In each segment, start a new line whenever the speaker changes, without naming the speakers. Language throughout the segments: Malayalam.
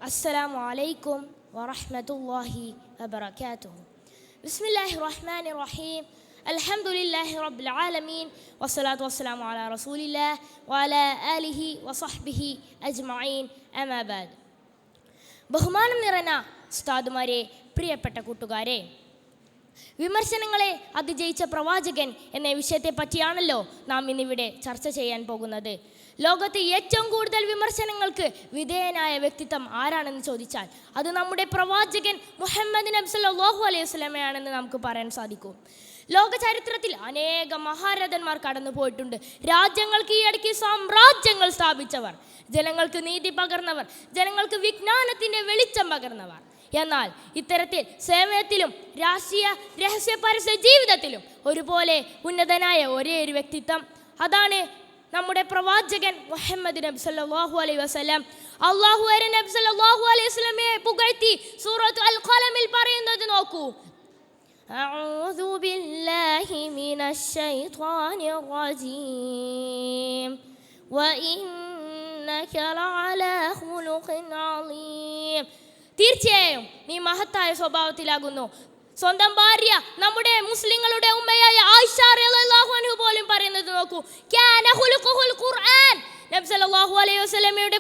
അസ്സലാമു അലൈക്കും വറഹ്മത്തുള്ളാഹി വബറകാതുഹു. ബിസ്മില്ലാഹിർ റഹ്മാനിർ റഹീം. അൽഹംദുലില്ലാഹി റബ്ബിൽ ആലമീൻ വസ്സലാത്തു വസ്സലാമു അലാ റസൂലില്ലാഹി വഅലാ ആലിഹി വസഹ്ബിഹി അജ്മഈൻ. അമാ ബഅദ്. ബഹുമാനം നിറഞ്ഞ ഉസ്താദുമാരെ, പ്രിയപ്പെട്ട കൂട്ടുകാരെ, വിമർശനങ്ങളെ അതിജയിച്ച പ്രവാചകൻ എന്ന വിഷയത്തെ പറ്റിയാണല്ലോ നാം ഇന്നിവിടെ ചർച്ച ചെയ്യാൻ പോകുന്നത്. ലോകത്ത് ഏറ്റവും കൂടുതൽ വിമർശനങ്ങൾക്ക് വിധേയനായ വ്യക്തിത്വം ആരാണെന്ന് ചോദിച്ചാൽ അത് നമ്മുടെ പ്രവാചകൻ മുഹമ്മദ് നബി സല്ലല്ലാഹു അലൈഹി വസല്ലമയാണെന്ന് നമുക്ക് പറയാൻ സാധിക്കും. ലോക ചരിത്രത്തിൽ അനേകം മഹാരഥന്മാർ കടന്നു പോയിട്ടുണ്ട്. രാജ്യങ്ങൾക്ക് ഈയടക്കി സാമ്രാജ്യങ്ങൾ സ്ഥാപിച്ചവർ, ജനങ്ങൾക്ക് നീതി പകർന്നവർ, ജനങ്ങൾക്ക് വിജ്ഞാനത്തിൻ്റെ വെളിച്ചം പകർന്നവർ. എന്നാൽ ഇത്തരത്തിൽ സേവനത്തിലും രാഷ്ട്രീയ രഹസ്യ പരസ്യ ജീവിതത്തിലും ഒരുപോലെ ഉന്നതനായ ഒരേ ഒരു വ്യക്തിത്വം, അതാണ് നമ്മുടെ പ്രവാചകൻ മുഹമ്മദ് നബി സല്ലല്ലാഹു അലൈഹി വസല്ലം. അല്ലാഹു നബി സല്ലല്ലാഹു അലൈഹി വസല്ലമയെ പുകഴ്ത്തി സൂറത്ത് അൽ ഖലമിൽ പറയുന്നത് നോക്കൂ. അഊദു ബില്ലാഹി മിനശ് ശൈത്വാനിർ റജീം വഇന്നക ലഅലാ ഖുലുഖിൻ അളീം. തീർച്ചയായും നീ മഹത്തായ സ്വഭാവത്തിലാകുന്നു. സ്വന്തം ഭാര്യ നമ്മുടെ മുസ്ലിങ്ങളുടെ ഉമ്മയായ ആയിഷ റളിയല്ലാഹു അൻഹ പോലും പറയുന്നത് നോക്കൂ. കാന ഖുലുഖുൽ ഖുർആൻ. നബി സല്ലല്ലാഹു അലൈഹി വസല്ലമയുടെ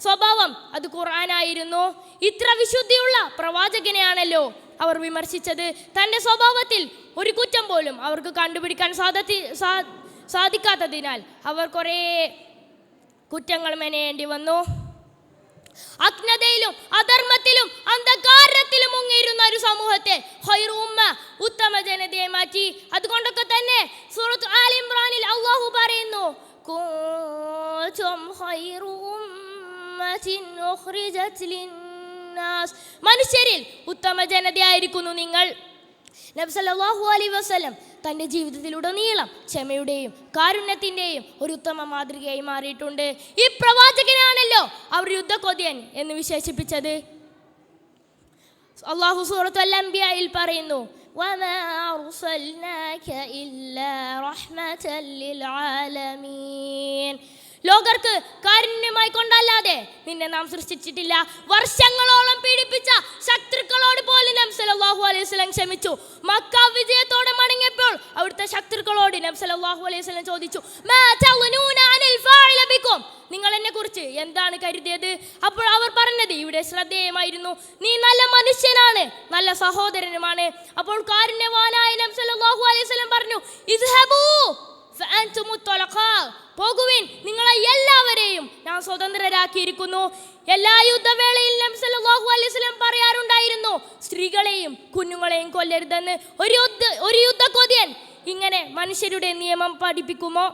സ്വഭാവം അത് ഖുർആനായിരുന്നു. ഇത്ര വിശുദ്ധിയുള്ള പ്രവാചകനെയാണല്ലോ അവർ വിമർശിച്ചത്. തൻ്റെ സ്വഭാവത്തിൽ ഒരു കുറ്റം പോലും അവർക്ക് കണ്ടുപിടിക്കാൻ സാധിക്കാത്തതിനാൽ അവർ കുറേ കുറ്റങ്ങൾ മെനയേണ്ടി വന്നു. അജ്ഞതയിലും അധർമ്മത്തിലും അന്ധകാരത്തിലും മുങ്ങിയിരുന്ന ഒരു സമൂഹത്തെ ഖൈറു ഉമ്മ, ഉത്തമ ജനതയെ മാറ്റി. അതുകൊണ്ടൊക്കെ തന്നെ സൂറത്ത് ആൽ ഇംറാനിൽ അല്ലാഹു പറയുന്നു, കുൻതും ഖൈറു ഉമ്മത്തിൻ ഉഖ്രിജത് ലിന്നാസ്. മനുഷ്യരിൽ ഉത്തമ ജനതയായിരിക്കുന്നു നിങ്ങൾ. നബി സല്ലല്ലാഹു അലൈഹി വസല്ലം തൻ്റെ ജീവിതത്തിലുടനീളം ക്ഷമയുടെയും കാരുണ്യത്തിൻ്റെയും ഒരു ഉത്തമ മാതൃകയായി മാറിയിട്ടുണ്ട്. ഈ പ്രവാചകനാണല്ലോ അവർ യുദ്ധക്കൊതിയൻ എന്ന് വിശേഷിപ്പിച്ചത്. അല്ലാഹു സൂറത്തുൽ അംബിയായിൽ പറയുന്നു, വമാ അർസൽനാക ഇല്ലാ റഹ്മതൻ ലിൽ ആലമീൻ. ലോകർക്ക് കാരുണ്യമായി കൊണ്ടല്ലാതെ നിന്നെ നാം സൃഷ്ടിച്ചിട്ടില്ല. വർഷങ്ങളോളം പീഡിപ്പിച്ച ശത്രുക്കളോട് പോലും നബി സല്ലല്ലാഹു അലൈഹി വസല്ലം ക്ഷമിച്ചു. മക്ക വിജയത്തോടെ മടങ്ങിയപ്പോൾ അവിടുത്തെ ശത്രുക്കളോട് നബി സല്ലല്ലാഹു അലൈഹി വസല്ലം ചോദിച്ചു, മാ തളനൂന അനിൽ ഫാഇല ബികും. നിങ്ങൾ എന്നെ കുറിച്ച് എന്താണ് കരുതിയത്? അപ്പോൾ അവർ പറഞ്ഞത് ഇവിടെ ശ്രദ്ധേയമായിരുന്നു, നീ നല്ല മനുഷ്യനാണ്, നല്ല സഹോദരനുമാണ്. അപ്പോൾ കാരുണ്യവാനായ നബി സല്ലല്ലാഹു അലൈഹി വസല്ലം പറഞ്ഞു, ഇദ്ഹബൂ ഫഅൻതുമു ത്വലഖാ. പോകുവിൻ, നിങ്ങളെ എല്ലാവരെയും ഞാൻ സ്വതന്ത്രരാക്കിയിരിക്കുന്നു. എല്ലാ യുദ്ധവേളയിൽ നബി സല്ലല്ലാഹു അലൈഹി വസല്ലം പറയാറുണ്ടായിരുന്നു, സ്ത്രീകളെയും കുഞ്ഞുങ്ങളെയും കൊല്ലരുതെന്ന്. ഒരു യുദ്ധക്കൊതിയൻ ഇങ്ങനെ മനുഷ്യരുടെ നിയമം പഠിപ്പിക്കുമോ?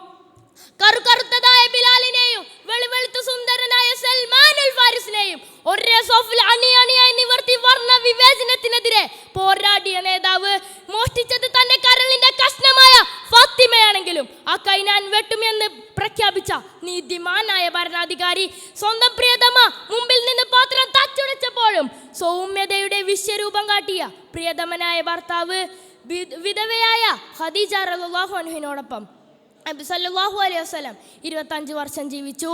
കറുത്തതായ ബിലാലിനെയും വെളുവെളുത്ത സുന്ദരനായ സൽമാനുൽ ഫാരിസിനെയും ഒരേ സോഫിൽ അണിയണിയായി നിവർത്തി വർണ്ണ വിവേചനത്തിനെതിരെ പോരാടിയ നേതാവ്, മോഷ്ടിച്ചത് തന്റെ കരളിന്റെ കഷ്ണമായ ഫാത്തിമയാണെങ്കിലും ആ കൈ ഞാൻ വെട്ടുമെന്ന് പ്രഖ്യാപിച്ച നീതിമാനായ ഭരണാധികാരി, സ്വന്തം പ്രിയതമ മുമ്പിൽ നിന്ന് പാത്രം തച്ചുടച്ചപ്പോഴും സൗമ്യതയുടെ വിശ്വരൂപം കാട്ടിയ പ്രിയതമനായ ഭർത്താവ്, വിധവയായ ഖദീജ റളിയല്ലാഹു അൻഹയോടൊപ്പം നബി സല്ലല്ലാഹു അലൈഹി വസല്ലം 25 വർഷം ജീവിച്ചു.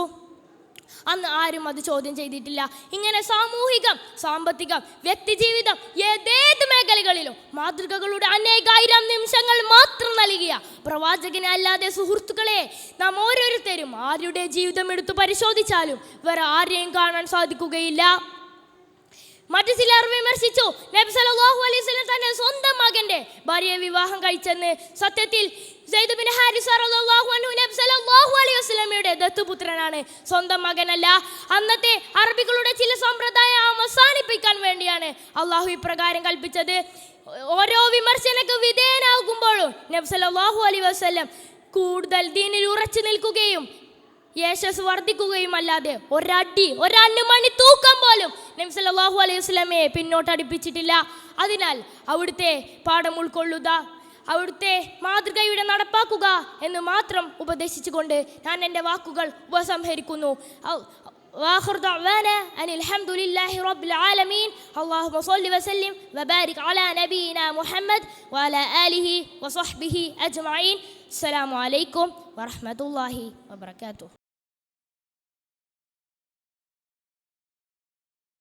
അന്ന് ആരും അത് ചോദ്യം ചെയ്തിട്ടില്ല. ഇങ്ങനെ സാമൂഹികം, സാമ്പത്തികം, വ്യക്തിജീവിതം, ഏതേത് മേഖലകളിലും മാതൃകകളുടെ അനേകായിരം നിമിഷങ്ങൾ മാത്രം നൽകിയ പ്രവാചകനെ അല്ലാതെ സുഹൃത്തുക്കളെ, നാം ഓരോരുത്തരും ആരുടെ ജീവിതം എടുത്തു പരിശോധിച്ചാലും വേറെ ആരെയും കാണാൻ സാധിക്കുകയില്ല. മറ്റു ചിലർ വിമർശിച്ചു, നബി സല്ലല്ലാഹു അലൈഹി വസല്ലം തന്റെ സ്വന്തം മകന്റെ ഭാര്യയെ വിവാഹം കഴിച്ചെന്ന്. സത്യത്തിൽ സയ്യിദ് ബിൻ ഹാരിസ റളിയല്ലാഹു അൻഹു നബി സല്ലല്ലാഹു അലൈഹി വസല്ലമയുടെ ദത്തുപുത്രനാണ്, സ്വന്തം മകനല്ല. അന്നത്തെ അറബികളുടെ ചില സമ്പ്രദായം അവസാനിപ്പിക്കാൻ വേണ്ടിയാണ് അള്ളാഹു ഇപ്രകാരം കൽപ്പിച്ചത്. ഓരോ വിമർശനക്ക് വിധേയനാകുമ്പോഴും നബി സല്ലല്ലാഹു അലൈഹി വസല്ലം കൂടുതൽ ദീനിൽ ഉറച്ചു നിൽക്കുകയും യശസ് വർദ്ധിക്കുകയും അല്ലാതെ ഒരണ്ണുമണി തൂക്കം പോലും നബി സല്ലല്ലാഹു അലൈഹി വസല്ലമയെ പിന്നോട്ടടിപ്പിച്ചിട്ടില്ല. അതിനാൽ അവിടുത്തെ പാഠം ഉൾക്കൊള്ളുക, അവിടുത്തെ മാതൃകയുടെ നടപ്പാക്കുക എന്ന് മാത്രം ഉപദേശിച്ചുകൊണ്ട് ഞാൻ എൻ്റെ വാക്കുകൾ ഉപസംഹരിക്കുന്നു. وآخر دعوانا أن الحمد لله رب العالمين. اللهم صل وسلم وبارك على نبينا محمد وعلى آله وصحبه أجمعين. السلام عليكم ورحمة الله وبركاته.